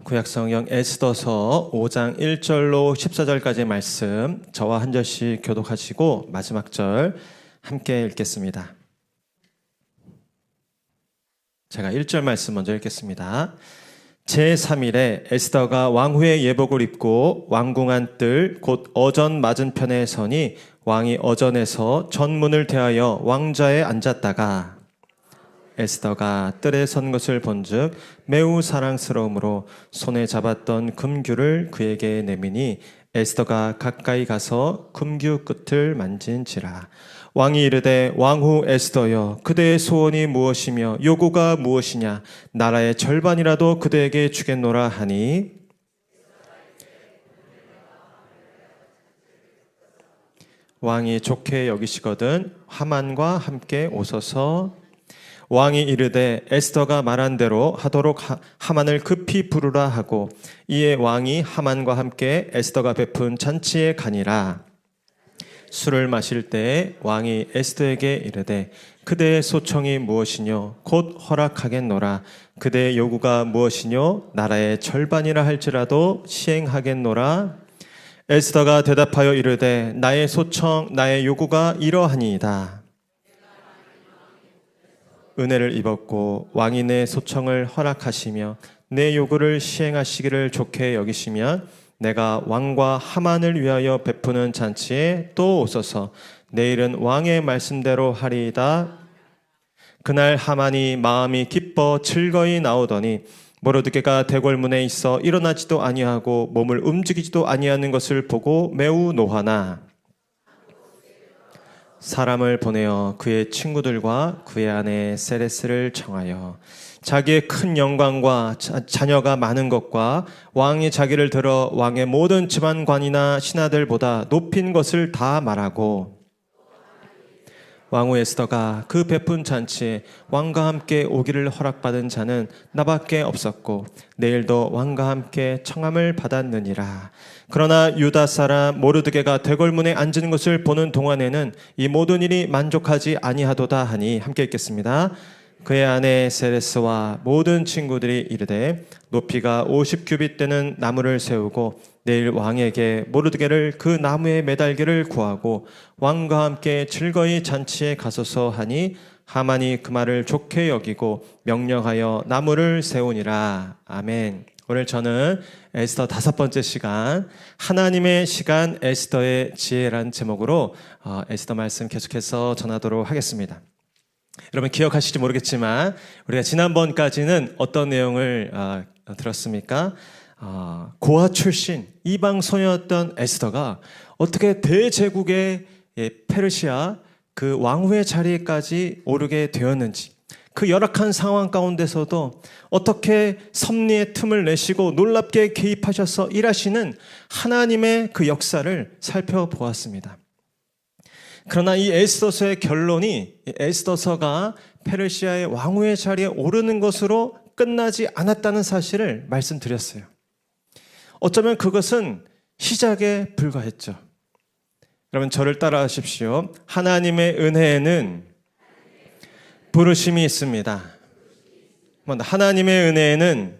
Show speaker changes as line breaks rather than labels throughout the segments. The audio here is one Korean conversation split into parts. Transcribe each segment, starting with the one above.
구약성경 에스더서 5장 1절로 14절까지의 말씀 저와 한 절씩 교독하시고 마지막 절 함께 읽겠습니다. 제가 1절 말씀 먼저 읽겠습니다. 제3일에 에스더가 왕후의 예복을 입고 왕궁안 뜰 곧 어전 맞은편에 서니 왕이 어전에서 전문을 대하여 왕좌에 앉았다가 에스더가 뜰에 선 것을 본즉 매우 사랑스러움으로 손에 잡았던 금규를 그에게 내미니 에스더가 가까이 가서 금규 끝을 만진지라. 왕이 이르되 왕후 에스더여 그대의 소원이 무엇이며 요구가 무엇이냐 나라의 절반이라도 그대에게 주겠노라 하니 왕이 좋게 여기시거든 하만과 함께 오소서. 왕이 이르되 에스더가 말한 대로 하도록 하만을 급히 부르라 하고 이에 왕이 하만과 함께 에스더가 베푼 잔치에 가니라. 술을 마실 때에 왕이 에스더에게 이르되 그대의 소청이 무엇이뇨 곧 허락하겠노라. 그대의 요구가 무엇이뇨 나라의 절반이라 할지라도 시행하겠노라. 에스더가 대답하여 이르되 나의 소청 나의 요구가 이러하니이다. 은혜를 입었고 왕이 내 소청을 허락하시며 내 요구를 시행하시기를 좋게 여기시면 내가 왕과 하만을 위하여 베푸는 잔치에 또 오소서. 내일은 왕의 말씀대로 하리이다. 그날 하만이 마음이 기뻐 즐거이 나오더니 모르드게가 대궐문에 있어 일어나지도 아니하고 몸을 움직이지도 아니하는 것을 보고 매우 노하나 사람을 보내어 그의 친구들과 그의 아내 세레스를 청하여 자기의 큰 영광과 자녀가 많은 것과 왕이 자기를 들어 왕의 모든 집안관이나 신하들보다 높인 것을 다 말하고 왕후 에스더가 그 베푼 잔치에 왕과 함께 오기를 허락받은 자는 나밖에 없었고 내일도 왕과 함께 청함을 받았느니라. 그러나 유다 사람 모르드게가 대궐문에 앉은 것을 보는 동안에는 이 모든 일이 만족하지 아니하도다 하니 함께 읽겠습니다. 그의 아내 세레스와 모든 친구들이 이르되 높이가 50규빗 되는 나무를 세우고 내일 왕에게 모르드게를 그 나무에 매달기를 구하고 왕과 함께 즐거이 잔치에 가소서 하니 하만이 그 말을 좋게 여기고 명령하여 나무를 세우니라. 아멘. 오늘 저는 에스더 5번째 시간 하나님의 시간 에스더의 지혜라는 제목으로 에스더 말씀 계속해서 전하도록 하겠습니다. 여러분 기억하실지 모르겠지만 우리가 지난번까지는 어떤 내용을 들었습니까? 고아 출신 이방 소녀였던 에스더가 어떻게 대제국의 페르시아 그 왕후의 자리에까지 오르게 되었는지, 그 열악한 상황 가운데서도 어떻게 섭리의 틈을 내시고 놀랍게 개입하셔서 일하시는 하나님의 그 역사를 살펴보았습니다. 그러나 이 에스더서의 결론이 에스더서가 페르시아의 왕후의 자리에 오르는 것으로 끝나지 않았다는 사실을 말씀드렸어요. 어쩌면 그것은 시작에 불과했죠. 여러분 저를 따라하십시오. 하나님의 은혜에는 부르심이 있습니다. 하나님의 은혜에는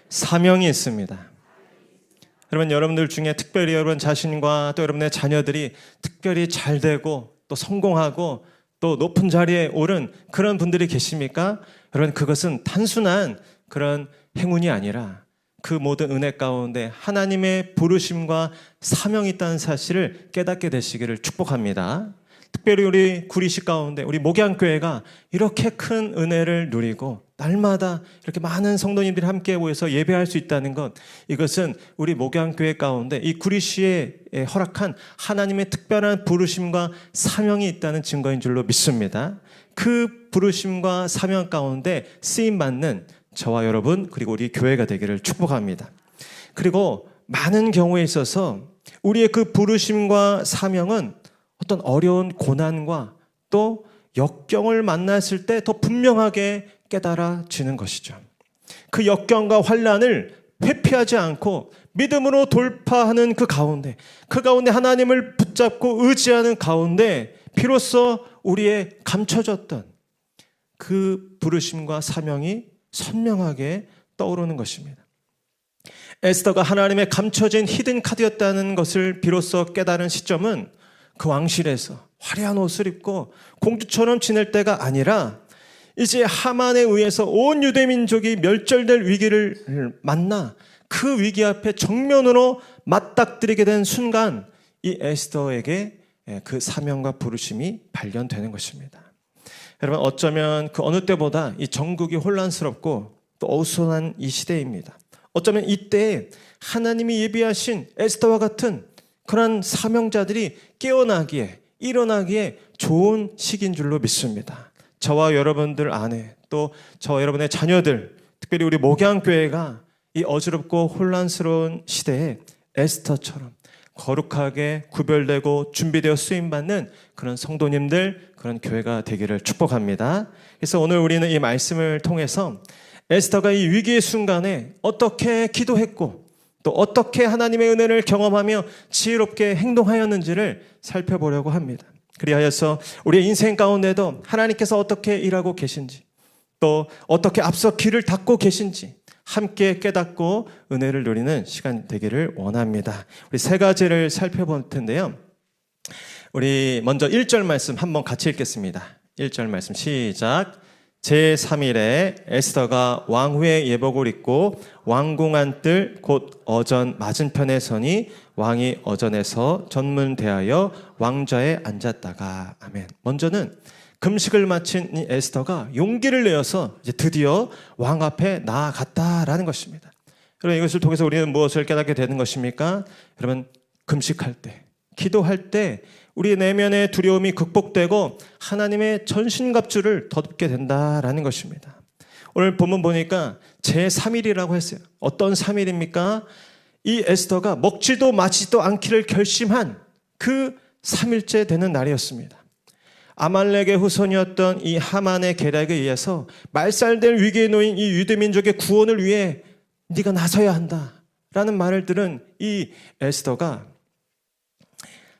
사명이 있습니다. 여러분 여러분들 중에 특별히 여러분 자신과 또 여러분의 자녀들이 특별히 잘 되고 또 성공하고 또 높은 자리에 오른 그런 분들이 계십니까? 여러분 그것은 단순한 그런 행운이 아니라 그 모든 은혜 가운데 하나님의 부르심과 사명이 있다는 사실을 깨닫게 되시기를 축복합니다. 특별히 우리 구리시 가운데 우리 목양교회가 이렇게 큰 은혜를 누리고 날마다 이렇게 많은 성도님들이 함께 모여서 예배할 수 있다는 것, 이것은 우리 목양교회 가운데 이 구리시에 허락한 하나님의 특별한 부르심과 사명이 있다는 증거인 줄로 믿습니다. 그 부르심과 사명 가운데 쓰임받는 저와 여러분 그리고 우리 교회가 되기를 축복합니다. 그리고 많은 경우에 있어서 우리의 그 부르심과 사명은 어떤 어려운 고난과 또 역경을 만났을 때 더 분명하게 깨달아지는 것이죠. 그 역경과 환난을 회피하지 않고 믿음으로 돌파하는 그 가운데 하나님을 붙잡고 의지하는 가운데 비로소 우리의 감춰졌던 그 부르심과 사명이 선명하게 떠오르는 것입니다. 에스더가 하나님의 감춰진 히든 카드였다는 것을 비로소 깨달은 시점은 그 왕실에서 화려한 옷을 입고 공주처럼 지낼 때가 아니라 이제 하만에 의해서 온 유대민족이 멸절될 위기를 만나 그 위기 앞에 정면으로 맞닥뜨리게 된 순간 이 에스더에게 그 사명과 부르심이 발견되는 것입니다. 여러분, 어쩌면 그 어느 때보다 이 전국이 혼란스럽고 또 어수선한 이 시대입니다. 어쩌면 이때 하나님이 예비하신 에스더와 같은 그런 사명자들이 깨어나기에 일어나기에 좋은 시기인 줄로 믿습니다. 저와 여러분들 안에 또 저와 여러분의 자녀들, 특별히 우리 목양교회가 이 어지럽고 혼란스러운 시대에 에스더처럼 거룩하게 구별되고 준비되어 쓰임받는 그런 성도님들, 그런 교회가 되기를 축복합니다. 그래서 오늘 우리는 이 말씀을 통해서 에스더가 이 위기의 순간에 어떻게 기도했고 또 어떻게 하나님의 은혜를 경험하며 지혜롭게 행동하였는지를 살펴보려고 합니다. 그리하여서 우리의 인생 가운데도 하나님께서 어떻게 일하고 계신지 또 어떻게 앞서 길을 닦고 계신지 함께 깨닫고 은혜를 누리는 시간 되기를 원합니다. 우리 세 가지를 살펴볼 텐데요. 우리 먼저 1절 말씀 한번 같이 읽겠습니다. 1절 말씀 시작. 제3일에 에스더가 왕후의 예복을 입고 왕궁안 뜰 곧 어전 맞은편에 서니 왕이 어전에서 전문대하여 왕좌에 앉았다가. 아멘. 먼저는 금식을 마친 이 에스더가 용기를 내어서 이제 드디어 왕 앞에 나아갔다라는 것입니다. 여러분, 이것을 통해서 우리는 무엇을 깨닫게 되는 것입니까? 여러분, 금식할 때, 기도할 때 우리 내면의 두려움이 극복되고 하나님의 전신갑주를 덧입게 된다라는 것입니다. 오늘 본문 보니까 제3일이라고 했어요. 어떤 3일입니까? 이 에스더가 먹지도 마시지도 않기를 결심한 그 3일째 되는 날이었습니다. 아말렉의 후손이었던 이 하만의 계략에 의해서 말살될 위기에 놓인 이 유대민족의 구원을 위해 네가 나서야 한다라는 말을 들은 이 에스더가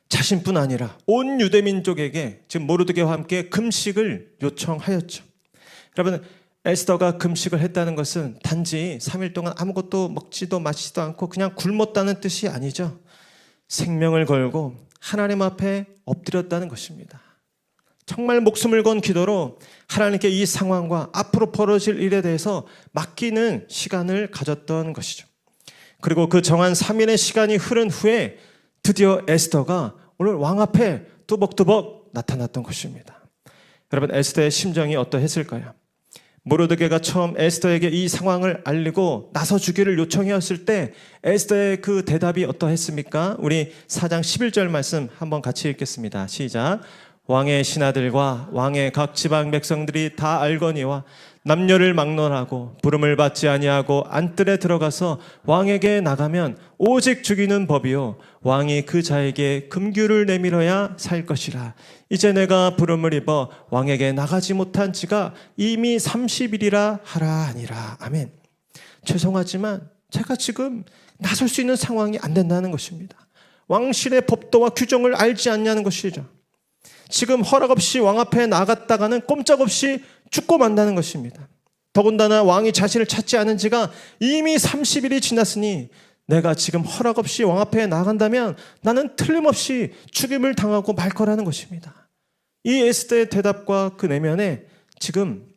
자신뿐 아니라 온 유대민족에게 지금 모르드게와 함께 금식을 요청하였죠. 여러분, 에스더가 금식을 했다는 것은 단지 3일 동안 아무것도 먹지도 마시지도 않고 그냥 굶었다는 뜻이 아니죠. 생명을 걸고 하나님 앞에 엎드렸다는 것입니다. 정말 목숨을 건 기도로 하나님께 이 상황과 앞으로 벌어질 일에 대해서 맡기는 시간을 가졌던 것이죠. 그리고 그 정한 3일의 시간이 흐른 후에 드디어 에스더가 오늘 왕 앞에 뚜벅뚜벅 나타났던 것입니다. 여러분, 에스더의 심정이 어떠했을까요? 모르드게가 처음 에스더에게 이 상황을 알리고 나서주기를 요청하였을 때 에스더의 그 대답이 어떠했습니까? 우리 4장 11절 말씀 한번 같이 읽겠습니다. 시작. 왕의 신하들과 왕의 각 지방 백성들이 다 알거니와 남녀를 막론하고 부름을 받지 아니하고 안뜰에 들어가서 왕에게 나가면 오직 죽이는 법이요 왕이 그 자에게 금규를 내밀어야 살 것이라. 이제 내가 부름을 입어 왕에게 나가지 못한 지가 이미 30일이라 하라 하니라. 아멘. 죄송하지만 제가 지금 나설 수 있는 상황이 안 된다는 것입니다. 왕실의 법도와 규정을 알지 않냐는 것이죠. 지금 허락 없이 왕 앞에 나갔다가는 꼼짝없이 죽고 만다는 것입니다. 더군다나 왕이 자신을 찾지 않은 지가 이미 30일이 지났으니 내가 지금 허락 없이 왕 앞에 나간다면 나는 틀림없이 죽임을 당하고 말 거라는 것입니다. 이 에스더의 대답과 그 내면에 지금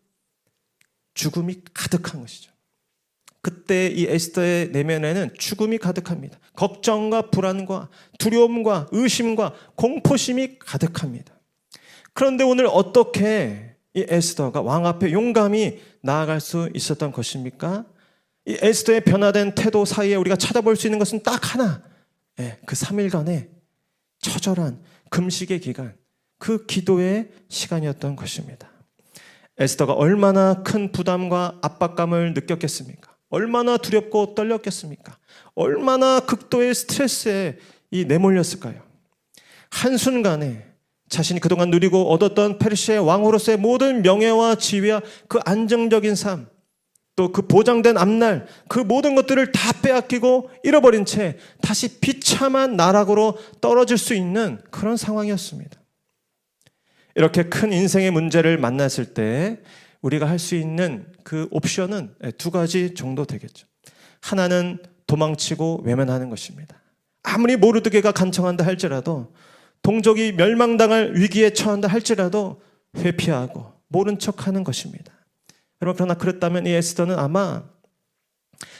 죽음이 가득한 것이죠. 그때 이 에스더의 내면에는 죽음이 가득합니다. 걱정과 불안과 두려움과 의심과 공포심이 가득합니다. 그런데 오늘 어떻게 이 에스더가 왕 앞에 용감히 나아갈 수 있었던 것입니까? 이 에스더의 변화된 태도 사이에 우리가 찾아볼 수 있는 것은 딱 하나. 그 3일간의 처절한 금식의 기간, 그 기도의 시간이었던 것입니다. 에스더가 얼마나 큰 부담과 압박감을 느꼈겠습니까? 얼마나 두렵고 떨렸겠습니까? 얼마나 극도의 스트레스에 내몰렸을까요? 한순간에 자신이 그동안 누리고 얻었던 페르시아의 왕으로서의 모든 명예와 지위와 그 안정적인 삶, 또 그 보장된 앞날, 그 모든 것들을 다 빼앗기고 잃어버린 채 다시 비참한 나락으로 떨어질 수 있는 그런 상황이었습니다. 이렇게 큰 인생의 문제를 만났을 때 우리가 할 수 있는 그 옵션은 두 가지 정도 되겠죠. 하나는 도망치고 외면하는 것입니다. 아무리 모르드게가 간청한다 할지라도, 동족이 멸망당할 위기에 처한다 할지라도 회피하고 모른 척하는 것입니다. 여러분, 그러나 그랬다면 이 에스더는 아마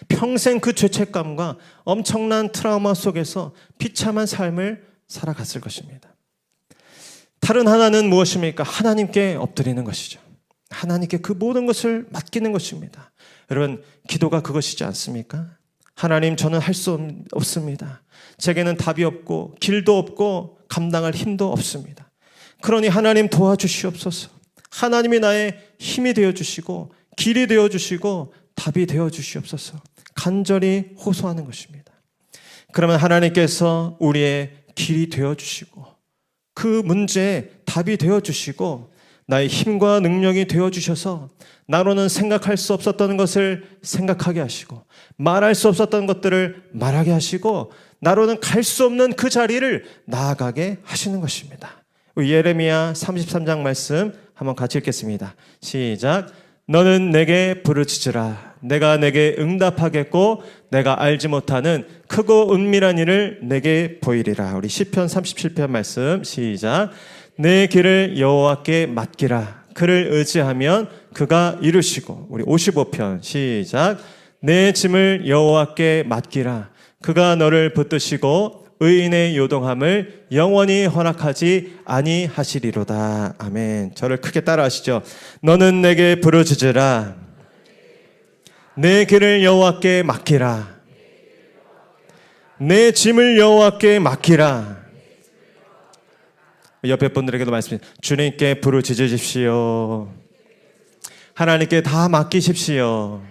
평생 그 죄책감과 엄청난 트라우마 속에서 비참한 삶을 살아갔을 것입니다. 다른 하나는 무엇입니까? 하나님께 엎드리는 것이죠. 하나님께 그 모든 것을 맡기는 것입니다. 여러분, 기도가 그것이지 않습니까? 하나님, 저는 할 수 없습니다. 제게는 답이 없고 길도 없고 감당할 힘도 없습니다. 그러니 하나님 도와주시옵소서. 하나님이 나의 힘이 되어주시고 길이 되어주시고 답이 되어주시옵소서. 간절히 호소하는 것입니다. 그러면 하나님께서 우리의 길이 되어주시고 그 문제에 답이 되어주시고 나의 힘과 능력이 되어주셔서 나로는 생각할 수 없었던 것을 생각하게 하시고 말할 수 없었던 것들을 말하게 하시고 나로는 갈 수 없는 그 자리를 나아가게 하시는 것입니다. 예레미야 33장 말씀 한번 같이 읽겠습니다. 시작. 너는 내게 부르짖으라. 내가 내게 응답하겠고 내가 알지 못하는 크고 은밀한 일을 내게 보이리라. 우리 시편 37편 말씀 시작. 내 길을 여호와께 맡기라. 그를 의지하면 그가 이루시고. 우리 55편 시작. 내 짐을 여호와께 맡기라. 그가 너를 붙드시고 의인의 요동함을 영원히 허락하지 아니하시리로다. 아멘. 저를 크게 따라하시죠. 너는 내게 부르짖으라. 내 길을 여호와께 맡기라. 내 짐을 여호와께 맡기라. 옆에 분들에게도 말씀드립니다. 주님께 부르짖으십시오. 하나님께 다 맡기십시오.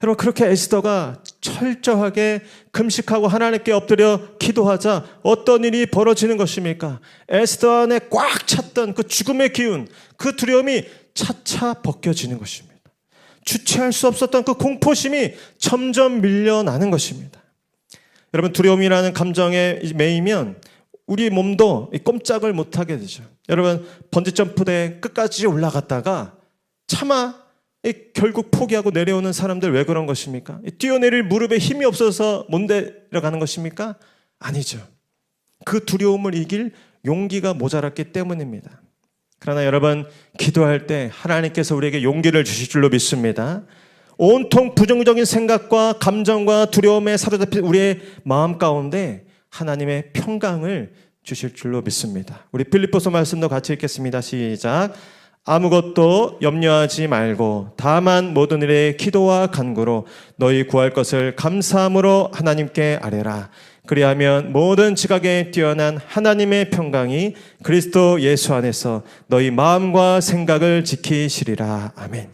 여러분, 그렇게 에스더가 철저하게 금식하고 하나님께 엎드려 기도하자 어떤 일이 벌어지는 것입니까? 에스더 안에 꽉 찼던 그 죽음의 기운, 그 두려움이 차차 벗겨지는 것입니다. 주체할 수 없었던 그 공포심이 점점 밀려나는 것입니다. 여러분, 두려움이라는 감정에 매이면 우리 몸도 꼼짝을 못하게 되죠. 여러분, 번지점프대 끝까지 올라갔다가 차마 결국 포기하고 내려오는 사람들 왜 그런 것입니까? 뛰어내릴 무릎에 힘이 없어서 못 내려가는 것입니까? 아니죠. 그 두려움을 이길 용기가 모자랐기 때문입니다. 그러나 여러분, 기도할 때 하나님께서 우리에게 용기를 주실 줄로 믿습니다. 온통 부정적인 생각과 감정과 두려움에 사로잡힌 우리의 마음 가운데 하나님의 평강을 주실 줄로 믿습니다. 우리 빌립보서 말씀도 같이 읽겠습니다. 시작. 아무것도 염려하지 말고 다만 모든 일에 기도와 간구로 너희 구할 것을 감사함으로 하나님께 아뢰라. 그리하면 모든 지각에 뛰어난 하나님의 평강이 그리스도 예수 안에서 너희 마음과 생각을 지키시리라. 아멘.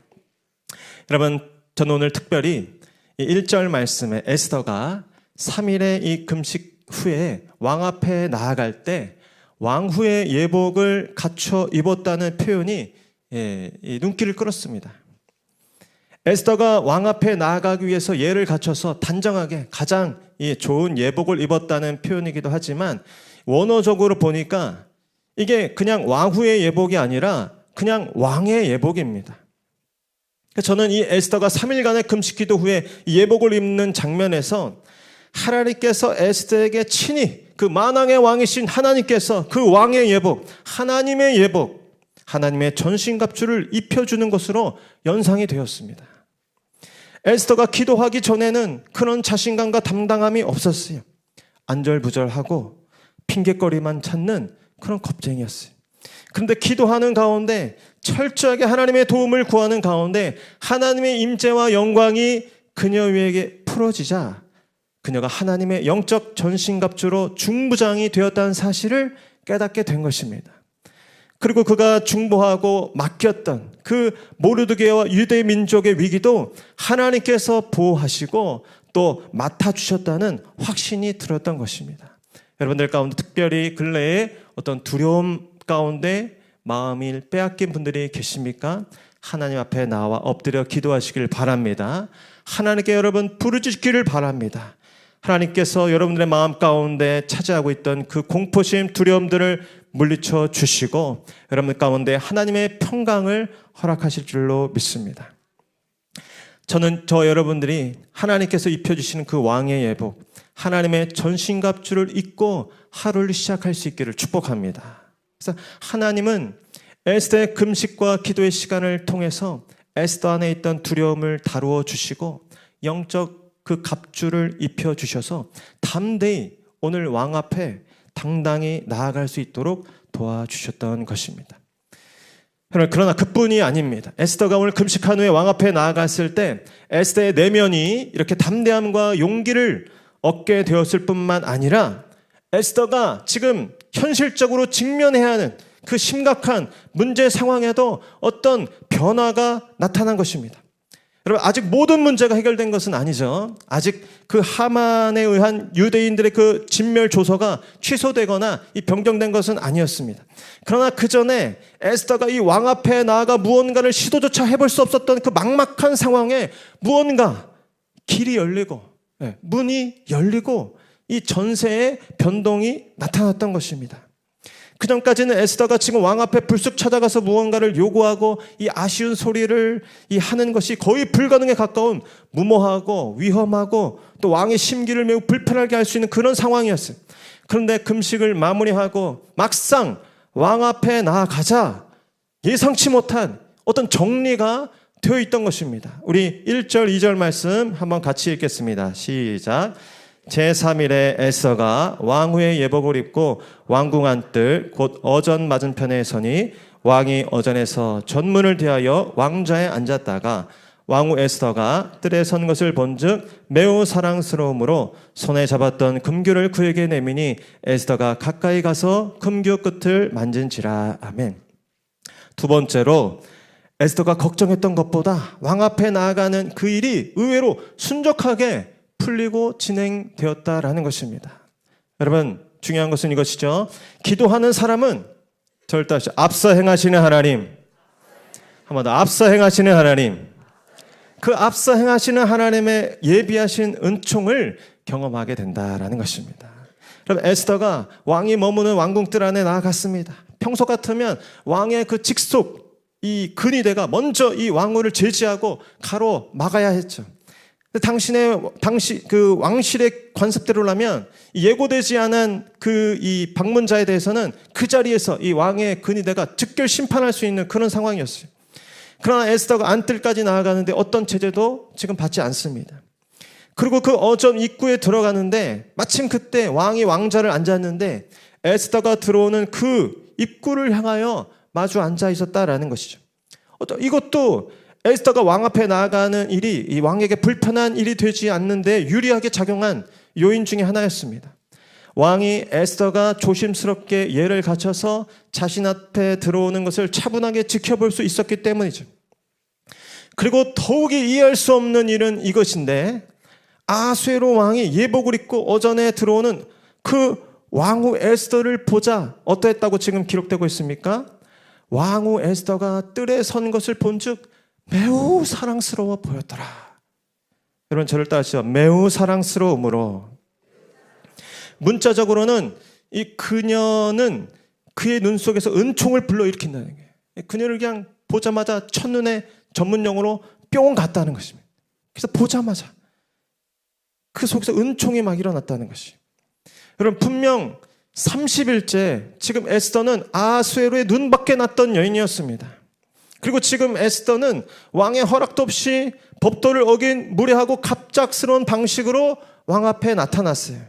여러분, 저는 오늘 특별히 이 1절 말씀에 에스더가 3일의 이 금식 후에 왕 앞에 나아갈 때 왕후의 예복을 갖춰 입었다는 표현이 이 눈길을 끌었습니다. 에스더가 왕 앞에 나아가기 위해서 예를 갖춰서 단정하게 가장 좋은 예복을 입었다는 표현이기도 하지만 원어적으로 보니까 이게 그냥 왕후의 예복이 아니라 그냥 왕의 예복입니다. 저는 이 에스더가 3일간의 금식기도 후에 예복을 입는 장면에서 하나님께서 에스더에게 친히 그 만왕의 왕이신 하나님께서 그 왕의 예복, 하나님의 예복, 하나님의 전신갑주를 입혀주는 것으로 연상이 되었습니다. 에스더가 기도하기 전에는 그런 자신감과 당당함이 없었어요. 안절부절하고 핑계거리만 찾는 그런 겁쟁이였어요. 그런데 기도하는 가운데 철저하게 하나님의 도움을 구하는 가운데 하나님의 임재와 영광이 그녀 위에게 풀어지자 그녀가 하나님의 영적 전신갑주로 중부장이 되었다는 사실을 깨닫게 된 것입니다. 그리고 그가 중보하고 맡겼던 그 모르드게와 유대 민족의 위기도 하나님께서 보호하시고 또 맡아주셨다는 확신이 들었던 것입니다. 여러분들 가운데 특별히 근래에 어떤 두려움 가운데 마음을 빼앗긴 분들이 계십니까? 하나님 앞에 나와 엎드려 기도하시길 바랍니다. 하나님께 여러분 부르짖기를 바랍니다. 하나님께서 여러분들의 마음 가운데 차지하고 있던 그 공포심, 두려움들을 물리쳐 주시고 여러분 가운데 하나님의 평강을 허락하실 줄로 믿습니다. 저 여러분들이 하나님께서 입혀주시는 그 왕의 예복, 하나님의 전신갑주를 입고 하루를 시작할 수 있기를 축복합니다. 그래서 하나님은 에스더의 금식과 기도의 시간을 통해서 에스더 안에 있던 두려움을 다루어 주시고 영적 그 갑주를 입혀 주셔서 담대히 오늘 왕 앞에 당당히 나아갈 수 있도록 도와주셨던 것입니다. 그러나 그뿐이 아닙니다. 에스더가 오늘 금식한 후에 왕 앞에 나아갔을 때 에스더의 내면이 이렇게 담대함과 용기를 얻게 되었을 뿐만 아니라 에스더가 지금 현실적으로 직면해야 하는 그 심각한 문제 상황에도 어떤 변화가 나타난 것입니다. 여러분, 아직 모든 문제가 해결된 것은 아니죠. 아직 그 하만에 의한 유대인들의 그 진멸 조서가 취소되거나 변경된 것은 아니었습니다. 그러나 그 전에 에스더가 이 왕 앞에 나아가 무언가를 시도조차 해볼 수 없었던 그 막막한 상황에 무언가 길이 열리고 문이 열리고 이 전세의 변동이 나타났던 것입니다. 그전까지는 에스더가 지금 왕 앞에 불쑥 찾아가서 무언가를 요구하고 이 아쉬운 소리를 하는 것이 거의 불가능에 가까운 무모하고 위험하고 또 왕의 심기를 매우 불편하게 할 수 있는 그런 상황이었어요. 그런데 금식을 마무리하고 막상 왕 앞에 나아가자 예상치 못한 어떤 정리가 되어 있던 것입니다. 우리 1절, 2절 말씀 한번 같이 읽겠습니다. 시작. 제3일에 에스더가 왕후의 예복을 입고 왕궁 안뜰 곧 어전 맞은편에 서니 왕이 어전에서 전문을 대하여 왕좌에 앉았다가 왕후 에스더가 뜰에 선 것을 본즉 매우 사랑스러움으로 손에 잡았던 금규를 그에게 내미니 에스더가 가까이 가서 금규 끝을 만진지라. 아멘. 두 번째로 에스더가 걱정했던 것보다 왕 앞에 나아가는 그 일이 의외로 순적하게 풀리고 진행되었다라는 것입니다. 여러분, 중요한 것은 이것이죠. 기도하는 사람은 절대 앞서 행하시는 하나님, 한 번 더 앞서 행하시는 하나님, 그 앞서 행하시는 하나님의 예비하신 은총을 경험하게 된다라는 것입니다. 그럼 에스더가 왕이 머무는 왕궁뜰 안에 나아갔습니다. 평소 같으면 왕의 그 직속 이 근위대가 먼저 이 왕후를 제지하고 가로 막아야 했죠. 당시 그 왕실의 관습대로라면 예고되지 않은 그 이 방문자에 대해서는 그 자리에서 이 왕의 근위대가 즉결 심판할 수 있는 그런 상황이었어요. 그러나 에스더가 안뜰까지 나아가는데 어떤 제재도 지금 받지 않습니다. 그리고 그 어전 입구에 들어가는데 마침 그때 왕이 왕좌를 앉았는데 에스더가 들어오는 그 입구를 향하여 마주 앉아 있었다라는 것이죠. 이것도 에스더가 왕 앞에 나아가는 일이 이 왕에게 불편한 일이 되지 않는데 유리하게 작용한 요인 중에 하나였습니다. 왕이 에스더가 조심스럽게 예를 갖춰서 자신 앞에 들어오는 것을 차분하게 지켜볼 수 있었기 때문이죠. 그리고 더욱이 이해할 수 없는 일은 이것인데 아수에로 왕이 예복을 입고 어전에 들어오는 그 왕후 에스더를 보자 어떠했다고 지금 기록되고 있습니까? 왕후 에스더가 뜰에 선 것을 본즉 매우 사랑스러워 보였더라. 여러분 저를 따르시죠. 매우 사랑스러움으로. 문자적으로는 이 그녀는 그의 눈 속에서 은총을 불러일으킨다는 거예요. 그녀를 그냥 보자마자 첫눈에 전문용어로 뿅 갔다는 것입니다. 그래서 보자마자 그 속에서 은총이 막 일어났다는 것이. 여러분 분명 30일째 지금 에스더는 아수에로의 눈밖에 났던 여인이었습니다. 그리고 지금 에스더는 왕의 허락도 없이 법도를 어긴 무례하고 갑작스러운 방식으로 왕 앞에 나타났어요.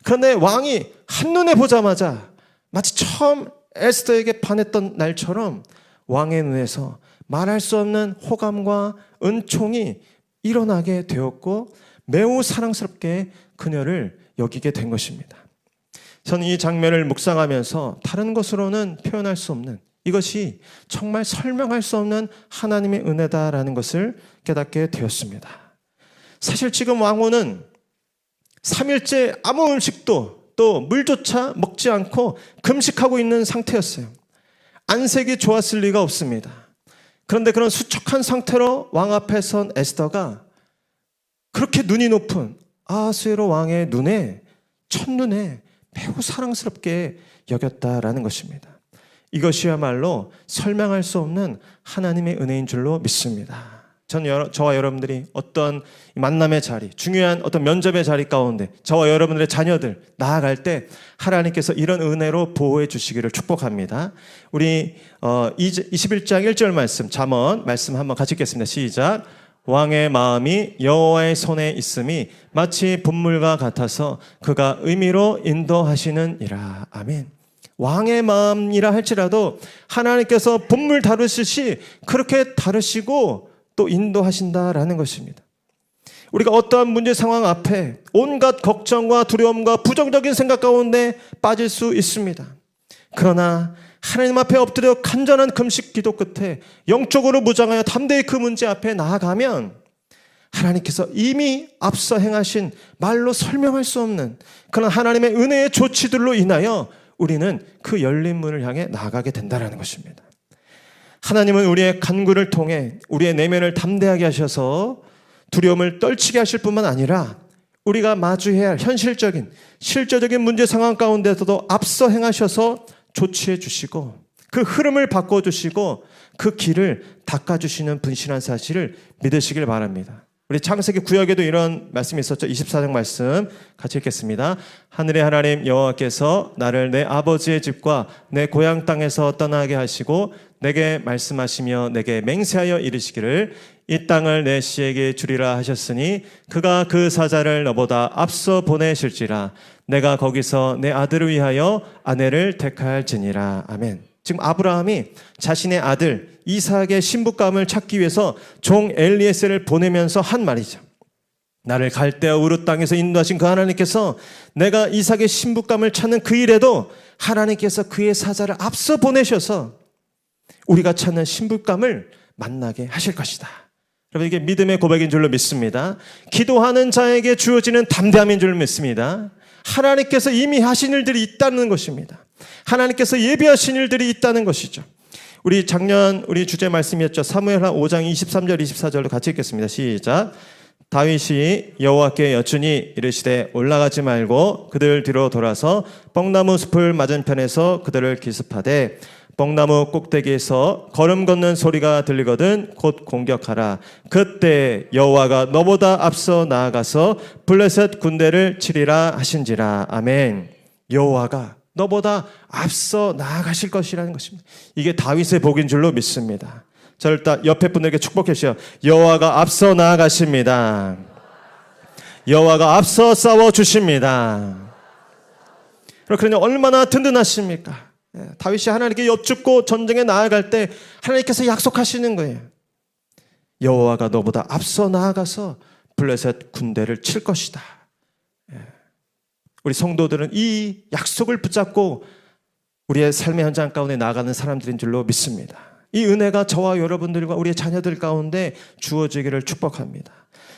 그런데 왕이 한눈에 보자마자 마치 처음 에스더에게 반했던 날처럼 왕의 눈에서 말할 수 없는 호감과 은총이 일어나게 되었고 매우 사랑스럽게 그녀를 여기게 된 것입니다. 저는 이 장면을 묵상하면서 다른 것으로는 표현할 수 없는 이것이 정말 설명할 수 없는 하나님의 은혜다라는 것을 깨닫게 되었습니다. 사실 지금 왕후는 3일째 아무 음식도 또 물조차 먹지 않고 금식하고 있는 상태였어요. 안색이 좋았을 리가 없습니다. 그런데 그런 수척한 상태로 왕 앞에 선 에스더가 그렇게 눈이 높은 아하수에로 왕의 눈에 첫눈에 매우 사랑스럽게 여겼다라는 것입니다. 이것이야말로 설명할 수 없는 하나님의 은혜인 줄로 믿습니다. 저와 여러분들이 어떤 만남의 자리, 중요한 어떤 면접의 자리 가운데 저와 여러분들의 자녀들 나아갈 때 하나님께서 이런 은혜로 보호해 주시기를 축복합니다. 우리 21장 1절 말씀, 잠언 말씀 한번 같이 읽겠습니다. 시작. 왕의 마음이 여호와의 손에 있음이 마치 분물과 같아서 그가 의미로 인도하시느니라. 아멘. 왕의 마음이라 할지라도 하나님께서 분물 다루시듯이 그렇게 다루시고 또 인도하신다라는 것입니다. 우리가 어떠한 문제 상황 앞에 온갖 걱정과 두려움과 부정적인 생각 가운데 빠질 수 있습니다. 그러나 하나님 앞에 엎드려 간절한 금식 기도 끝에 영적으로 무장하여 담대히 그 문제 앞에 나아가면 하나님께서 이미 앞서 행하신 말로 설명할 수 없는 그런 하나님의 은혜의 조치들로 인하여 우리는 그 열린 문을 향해 나아가게 된다는 것입니다. 하나님은 우리의 간구를 통해 우리의 내면을 담대하게 하셔서 두려움을 떨치게 하실 뿐만 아니라 우리가 마주해야 할 현실적인 실제적인 문제 상황 가운데서도 앞서 행하셔서 조치해 주시고 그 흐름을 바꿔주시고 그 길을 닦아주시는 분신한 사실을 믿으시길 바랍니다. 우리 창세기 구역에도 이런 말씀이 있었죠. 24장 말씀 같이 읽겠습니다. 하늘의 하나님 여호와께서 나를 내 아버지의 집과 내 고향 땅에서 떠나게 하시고 내게 말씀하시며 내게 맹세하여 이르시기를 이 땅을 내 씨에게 주리라 하셨으니 그가 그 사자를 너보다 앞서 보내실지라 내가 거기서 내 아들을 위하여 아내를 택할지니라. 아멘. 지금 아브라함이 자신의 아들 이삭의 신부감을 찾기 위해서 종 엘리에셀을 보내면서 한 말이죠. 나를 갈대아 우르 땅에서 인도하신 그 하나님께서 내가 이삭의 신부감을 찾는 그 일에도 하나님께서 그의 사자를 앞서 보내셔서 우리가 찾는 신부감을 만나게 하실 것이다. 여러분, 이게 믿음의 고백인 줄로 믿습니다. 기도하는 자에게 주어지는 담대함인 줄 믿습니다. 하나님께서 이미 하신 일들이 있다는 것입니다. 하나님께서 예비하신 일들이 있다는 것이죠. 우리 작년 우리 주제 말씀이었죠. 사무엘하 5장 23절 24절로 같이 읽겠습니다. 시작. 다윗이 여호와께 여쭈니 이르시되 올라가지 말고 그들 뒤로 돌아서 뽕나무 숲을 맞은편에서 그들을 기습하되 뽕나무 꼭대기에서 걸음 걷는 소리가 들리거든 곧 공격하라. 그때 여호와가 너보다 앞서 나아가서 블레셋 군대를 치리라 하신지라. 아멘. 여호와가 너보다 앞서 나아가실 것이라는 것입니다. 이게 다윗의 복인 줄로 믿습니다. 저를 딱 옆에 분들에게 축복해 주세요. 여호와가 앞서 나아가십니다. 여호와가 앞서 싸워 주십니다. 그러니 얼마나 든든하십니까? 다윗이 하나님께 여쭙고 전쟁에 나아갈 때 하나님께서 약속하시는 거예요. 여호와가 너보다 앞서 나아가서 블레셋 군대를 칠 것이다. 우리 성도들은 이 약속을 붙잡고 우리의 삶의 현장 가운데 나아가는 사람들인 줄로 믿습니다. 이 은혜가 저와 여러분들과 우리의 자녀들 가운데 주어지기를 축복합니다.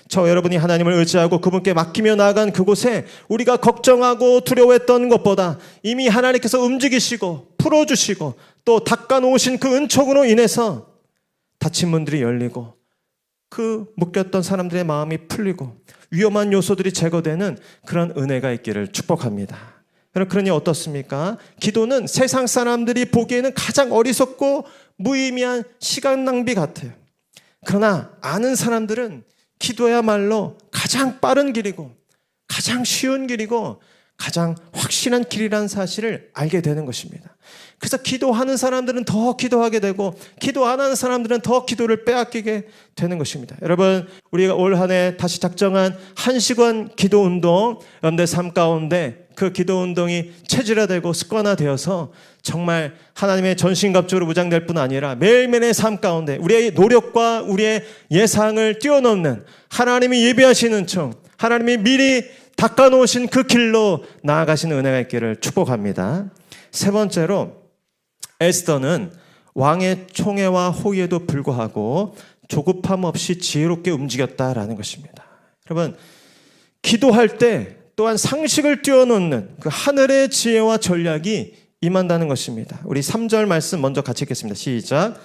저 여러분이 하나님을 의지하고 그분께 맡기며 나아간 그곳에 우리가 걱정하고 두려워했던 것보다 이미 하나님께서 움직이시고 풀어주시고 또 닦아놓으신 그 은총으로 인해서 닫힌 문들이 열리고 그 묶였던 사람들의 마음이 풀리고 위험한 요소들이 제거되는 그런 은혜가 있기를 축복합니다. 그러니 어떻습니까? 기도는 세상 사람들이 보기에는 가장 어리석고 무의미한 시간 낭비 같아요. 그러나 아는 사람들은 기도야말로 가장 빠른 길이고 가장 쉬운 길이고 가장 확실한 길이라는 사실을 알게 되는 것입니다. 그래서 기도하는 사람들은 더 기도하게 되고 기도 안 하는 사람들은 더 기도를 빼앗기게 되는 것입니다. 여러분, 우리가 올 한 해 다시 작정한 1시간 기도 운동, 연대 삶 가운데 그 기도 운동이 체질화되고 습관화되어서 정말 하나님의 전신갑주로 무장될 뿐 아니라 매일매일의 삶 가운데 우리의 노력과 우리의 예상을 뛰어넘는 하나님이 예비하시는 총, 하나님이 미리 닦아놓으신 그 길로 나아가시는 은혜가 있기를 축복합니다. 세 번째로 에스더는 왕의 총애와 호의에도 불구하고 조급함 없이 지혜롭게 움직였다라는 것입니다. 여러분, 기도할 때 또한 상식을 뛰어넘는 그 하늘의 지혜와 전략이 임한다는 것입니다. 우리 3절 말씀 먼저 같이 읽겠습니다. 시작.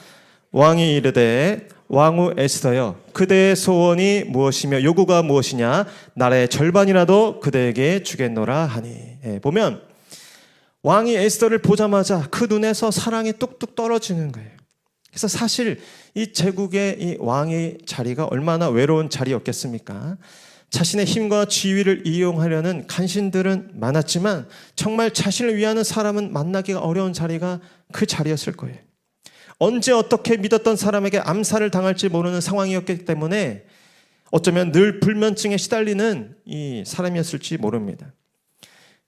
왕이 이르되 왕후 에스더여 그대의 소원이 무엇이며 요구가 무엇이냐 나라의 절반이라도 그대에게 주겠노라 하니. 보면 왕이 에스더를 보자마자 그 눈에서 사랑이 뚝뚝 떨어지는 거예요. 그래서 사실 이 제국의 이 왕의 자리가 얼마나 외로운 자리였겠습니까? 자신의 힘과 지위를 이용하려는 간신들은 많았지만 정말 자신을 위하는 사람은 만나기가 어려운 자리가 그 자리였을 거예요. 언제 어떻게 믿었던 사람에게 암살을 당할지 모르는 상황이었기 때문에 어쩌면 늘 불면증에 시달리는 이 사람이었을지 모릅니다.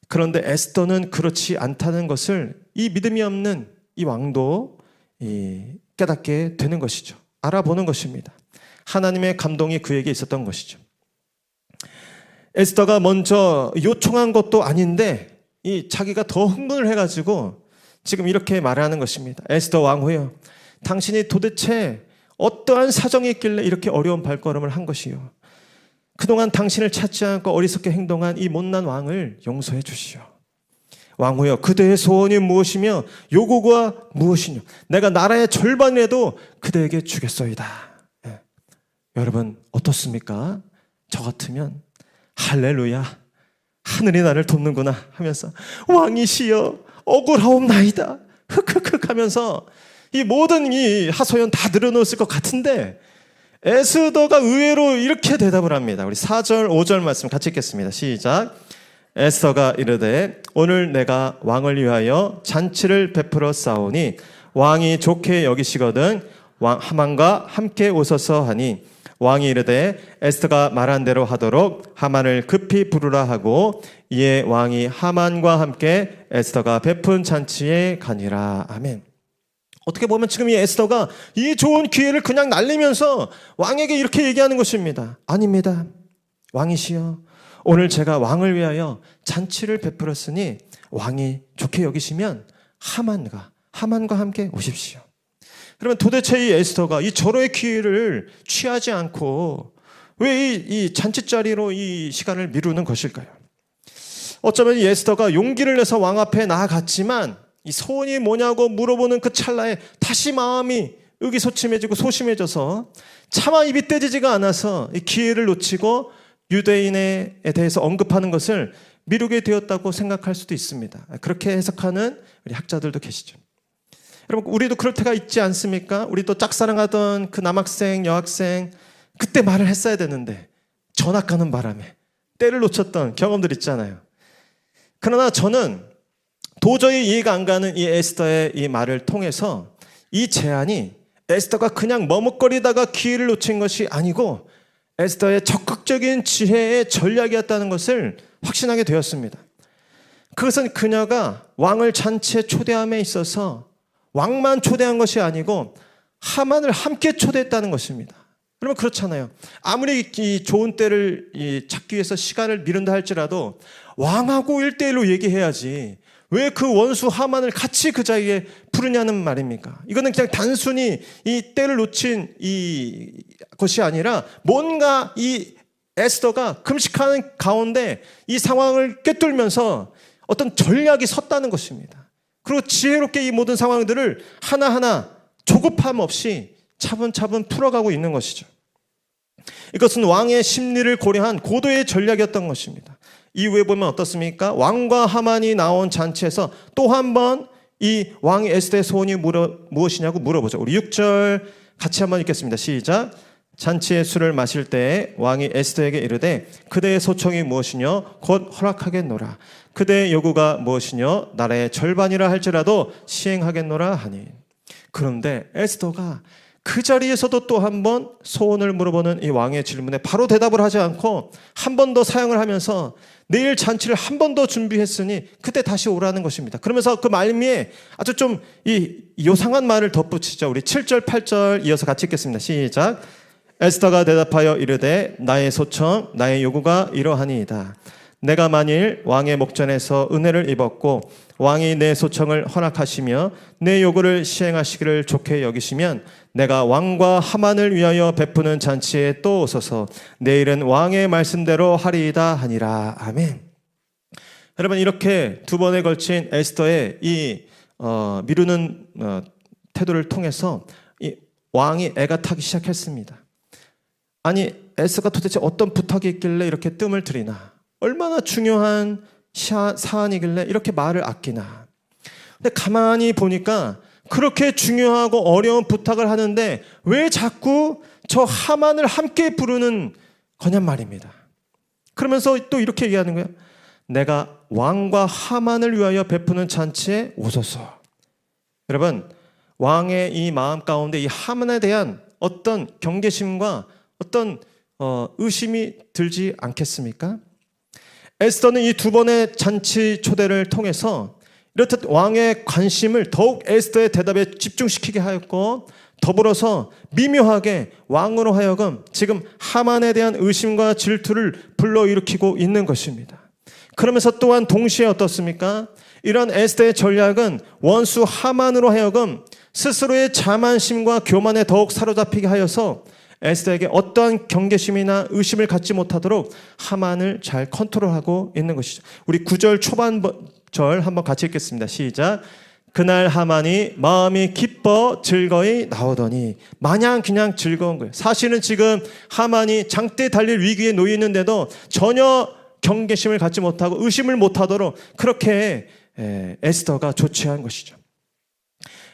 그런데 에스더는 그렇지 않다는 것을 이 믿음이 없는 이 왕도 깨닫게 되는 것이죠. 알아보는 것입니다. 하나님의 감동이 그에게 있었던 것이죠. 에스더가 먼저 요청한 것도 아닌데 자기가 더 흥분을 해가지고 지금 이렇게 말하는 것입니다. 에스더 왕후여, 당신이 도대체 어떠한 사정이 있길래 이렇게 어려운 발걸음을 한 것이요. 그동안 당신을 찾지 않고 어리석게 행동한 이 못난 왕을 용서해 주시오. 왕후여, 그대의 소원이 무엇이며 요구가 무엇이뇨? 내가 나라의 절반이라도 그대에게 주겠소이다. 예. 여러분 어떻습니까? 저 같으면 할렐루야, 하늘이 나를 돕는구나 하면서 왕이시여 억울하옵나이다 흑흑흑 하면서 이 모든 이 하소연 다 늘어놓았을 것 같은데 에스더가 의외로 이렇게 대답을 합니다. 우리 4절 5절 말씀 같이 읽겠습니다. 시작. 에스더가 이르되 오늘 내가 왕을 위하여 잔치를 베풀어 싸우니 왕이 좋게 여기시거든 왕 하만과 함께 오소서 하니 왕이 이르되 에스더가 말한 대로 하도록 하만을 급히 부르라 하고 이에 왕이 하만과 함께 에스더가 베푼 잔치에 가니라. 아멘. 어떻게 보면 지금 이 에스더가 이 좋은 기회를 그냥 날리면서 왕에게 이렇게 얘기하는 것입니다. 아닙니다. 왕이시여, 오늘 제가 왕을 위하여 잔치를 베풀었으니 왕이 좋게 여기시면 하만과 함께 오십시오. 그러면 도대체 이 에스더가 이 절호의 기회를 취하지 않고 왜 이 잔치자리로 이 시간을 미루는 것일까요? 어쩌면 이 에스더가 용기를 내서 왕 앞에 나아갔지만 이 소원이 뭐냐고 물어보는 그 찰나에 다시 마음이 의기소침해지고 소심해져서 차마 입이 떼지지가 않아서 이 기회를 놓치고 유대인에 대해서 언급하는 것을 미루게 되었다고 생각할 수도 있습니다. 그렇게 해석하는 우리 학자들도 계시죠. 여러분, 우리도 그럴 때가 있지 않습니까? 우리도 짝사랑하던 그 남학생, 여학생 그때 말을 했어야 되는데 전학 가는 바람에 때를 놓쳤던 경험들 있잖아요. 그러나 저는 도저히 이해가 안 가는 이 에스더의 이 말을 통해서 이 제안이 에스더가 그냥 머뭇거리다가 기회를 놓친 것이 아니고 에스더의 적극적인 지혜의 전략이었다는 것을 확신하게 되었습니다. 그것은 그녀가 왕을 잔치에 초대함에 있어서 왕만 초대한 것이 아니고 하만을 함께 초대했다는 것입니다. 그러면 그렇잖아요. 아무리 이 좋은 때를 찾기 위해서 시간을 미룬다 할지라도 왕하고 1대1로 얘기해야지 왜 그 원수 하만을 같이 그 자리에 부르냐는 말입니까? 이거는 그냥 단순히 이 때를 놓친 이 것이 아니라 뭔가 이 에스더가 금식하는 가운데 이 상황을 꿰뚫면서 어떤 전략이 섰다는 것입니다. 그리고 지혜롭게 이 모든 상황들을 하나하나 조급함 없이 차분차분 풀어가고 있는 것이죠. 이것은 왕의 심리를 고려한 고도의 전략이었던 것입니다. 이후에 보면 어떻습니까? 왕과 하만이 나온 잔치에서 또 한 번 이 왕이 에스더의 소원이 무엇이냐고 물어보죠. 우리 6절 같이 한번 읽겠습니다. 시작. 잔치의 술을 마실 때에 왕이 에스더에게 이르되 그대의 소청이 무엇이뇨? 곧 허락하겠노라. 그대의 요구가 무엇이뇨? 나라의 절반이라 할지라도 시행하겠노라 하니. 그런데 에스더가 그 자리에서도 또 한 번 소원을 물어보는 이 왕의 질문에 바로 대답을 하지 않고 한 번 더 사용을 하면서 내일 잔치를 한 번 더 준비했으니 그때 다시 오라는 것입니다. 그러면서 그 말미에 아주 좀 이 요상한 말을 덧붙이죠. 우리 7절 8절 이어서 같이 읽겠습니다. 시작. 에스더가 대답하여 이르되 나의 소청 나의 요구가 이러하니이다. 내가 만일 왕의 목전에서 은혜를 입었고 왕이 내 소청을 허락하시며 내 요구를 시행하시기를 좋게 여기시면 내가 왕과 하만을 위하여 베푸는 잔치에 또 오소서. 내일은 왕의 말씀대로 하리이다 하니라. 아멘. 여러분, 이렇게 두 번에 걸친 에스더의 이 미루는 태도를 통해서 이 왕이 애가 타기 시작했습니다. 아니, 에스더가 도대체 어떤 부탁이 있길래 이렇게 뜸을 들이나? 얼마나 중요한 사안이길래 이렇게 말을 아끼나? 근데 가만히 보니까 그렇게 중요하고 어려운 부탁을 하는데 왜 자꾸 저 하만을 함께 부르는 거냔 말입니다. 그러면서 또 이렇게 얘기하는 거예요. 내가 왕과 하만을 위하여 베푸는 잔치에 오소서. 여러분, 왕의 이 마음 가운데 이 하만에 대한 어떤 경계심과 어떤 의심이 들지 않겠습니까? 에스더는 이 두 번의 잔치 초대를 통해서 이렇듯 왕의 관심을 더욱 에스더의 대답에 집중시키게 하였고, 더불어서 미묘하게 왕으로 하여금 지금 하만에 대한 의심과 질투를 불러일으키고 있는 것입니다. 그러면서 또한 동시에 어떻습니까? 이런 에스더의 전략은 원수 하만으로 하여금 스스로의 자만심과 교만에 더욱 사로잡히게 하여서 에스더에게 어떠한 경계심이나 의심을 갖지 못하도록 하만을 잘 컨트롤하고 있는 것이죠. 우리 9절 초반절 한번 같이 읽겠습니다. 시작. 그날 하만이 마음이 기뻐 즐거이 나오더니. 마냥 그냥 즐거운 거예요. 사실은 지금 하만이 장대 달릴 위기에 놓여 있는데도 전혀 경계심을 갖지 못하고 의심을 못하도록 그렇게 에스더가 조치한 것이죠.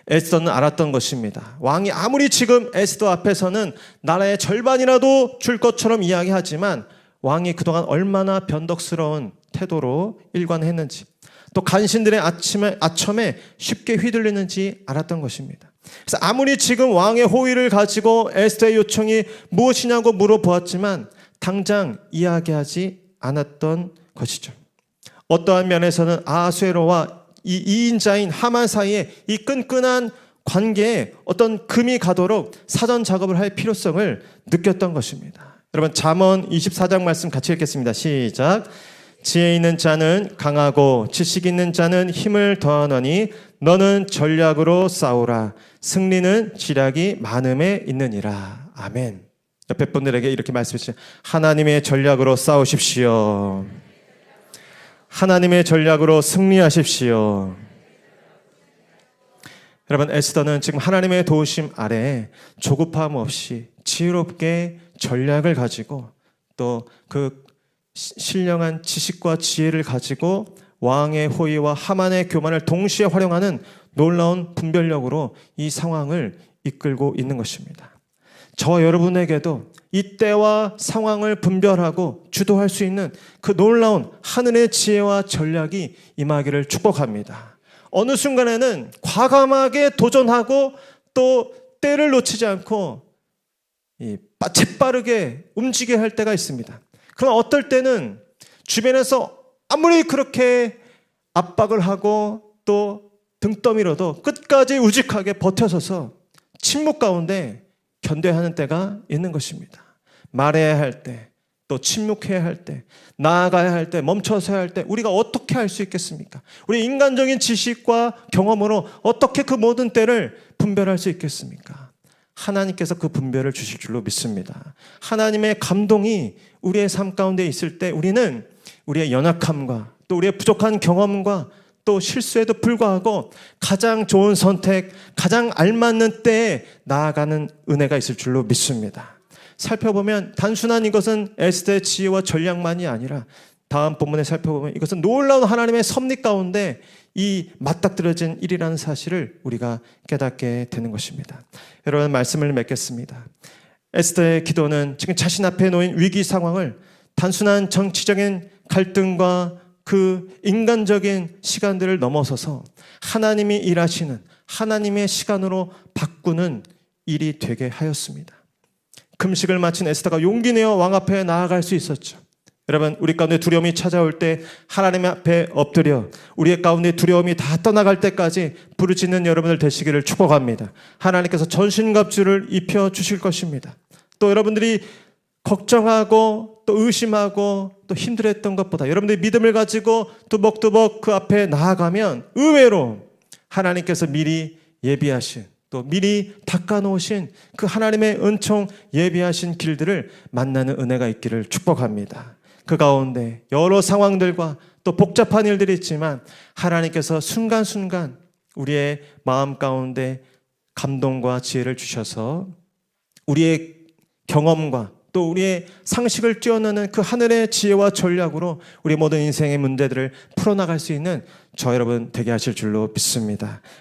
에스더는 알았던 것입니다. 왕이 아무리 지금 에스더 앞에서는 나라의 절반이라도 줄 것처럼 이야기하지만 왕이 그동안 얼마나 변덕스러운 태도로 일관했는지, 또 간신들의 아첨에 쉽게 휘둘리는지 알았던 것입니다. 그래서 아무리 지금 왕의 호의를 가지고 에스더의 요청이 무엇이냐고 물어보았지만 당장 이야기하지 않았던 것이죠. 어떠한 면에서는 아하수에로와 이 2인자인 하만 사이에 이 끈끈한 관계에 어떤 금이 가도록 사전 작업을 할 필요성을 느꼈던 것입니다. 여러분, 잠언 24장 말씀 같이 읽겠습니다. 시작. 지혜 있는 자는 강하고 지식 있는 자는 힘을 더하노니 너는 전략으로 싸우라. 승리는 지략이 많음에 있느니라. 아멘. 옆에 분들에게 이렇게 말씀하시죠. 하나님의 전략으로 싸우십시오. 하나님의 전략으로 승리하십시오. 여러분, 에스더는 지금 하나님의 도우심 아래 조급함 없이 지혜롭게 전략을 가지고 또 그 신령한 지식과 지혜를 가지고 왕의 호의와 하만의 교만을 동시에 활용하는 놀라운 분별력으로 이 상황을 이끌고 있는 것입니다. 저와 여러분에게도 이 때와 상황을 분별하고 주도할 수 있는 그 놀라운 하늘의 지혜와 전략이 임하기를 축복합니다. 어느 순간에는 과감하게 도전하고 또 때를 놓치지 않고 재빠르게 움직여야 할 때가 있습니다. 그러나 어떨 때는 주변에서 아무리 그렇게 압박을 하고 또 등 떠밀어도 끝까지 우직하게 버텨서서 침묵 가운데 견뎌야 하는 때가 있는 것입니다. 말해야 할 때, 또 침묵해야 할 때, 나아가야 할 때, 멈춰서야 할 때 우리가 어떻게 할 수 있겠습니까? 우리 인간적인 지식과 경험으로 어떻게 그 모든 때를 분별할 수 있겠습니까? 하나님께서 그 분별을 주실 줄로 믿습니다. 하나님의 감동이 우리의 삶 가운데 있을 때 우리는 우리의 연약함과 또 우리의 부족한 경험과 또 실수에도 불구하고 가장 좋은 선택, 가장 알맞는 때에 나아가는 은혜가 있을 줄로 믿습니다. 살펴보면 단순한 이것은 에스더의 지혜와 전략만이 아니라 다음 본문에 살펴보면 이것은 놀라운 하나님의 섭리 가운데 이 맞닥뜨려진 일이라는 사실을 우리가 깨닫게 되는 것입니다. 여러분, 말씀을 맺겠습니다. 에스더의 기도는 지금 자신 앞에 놓인 위기 상황을 단순한 정치적인 갈등과 그 인간적인 시간들을 넘어서서 하나님이 일하시는 하나님의 시간으로 바꾸는 일이 되게 하였습니다. 금식을 마친 에스더가 용기 내어 왕 앞에 나아갈 수 있었죠. 여러분, 우리 가운데 두려움이 찾아올 때 하나님 앞에 엎드려 우리의 가운데 두려움이 다 떠나갈 때까지 부르짖는 여러분들 되시기를 축복합니다. 하나님께서 전신갑주를 입혀주실 것입니다. 또 여러분들이 걱정하고 또 의심하고 또 힘들었던 것보다 여러분들이 믿음을 가지고 두벅두벅 그 앞에 나아가면 의외로 하나님께서 미리 예비하신 또 미리 닦아놓으신 그 하나님의 은총 예비하신 길들을 만나는 은혜가 있기를 축복합니다. 그 가운데 여러 상황들과 또 복잡한 일들이 있지만 하나님께서 순간순간 우리의 마음 가운데 감동과 지혜를 주셔서 우리의 경험과 또 우리의 상식을 뛰어넘는 그 하늘의 지혜와 전략으로 우리 모든 인생의 문제들을 풀어나갈 수 있는 저 여러분 되게 하실 줄로 믿습니다.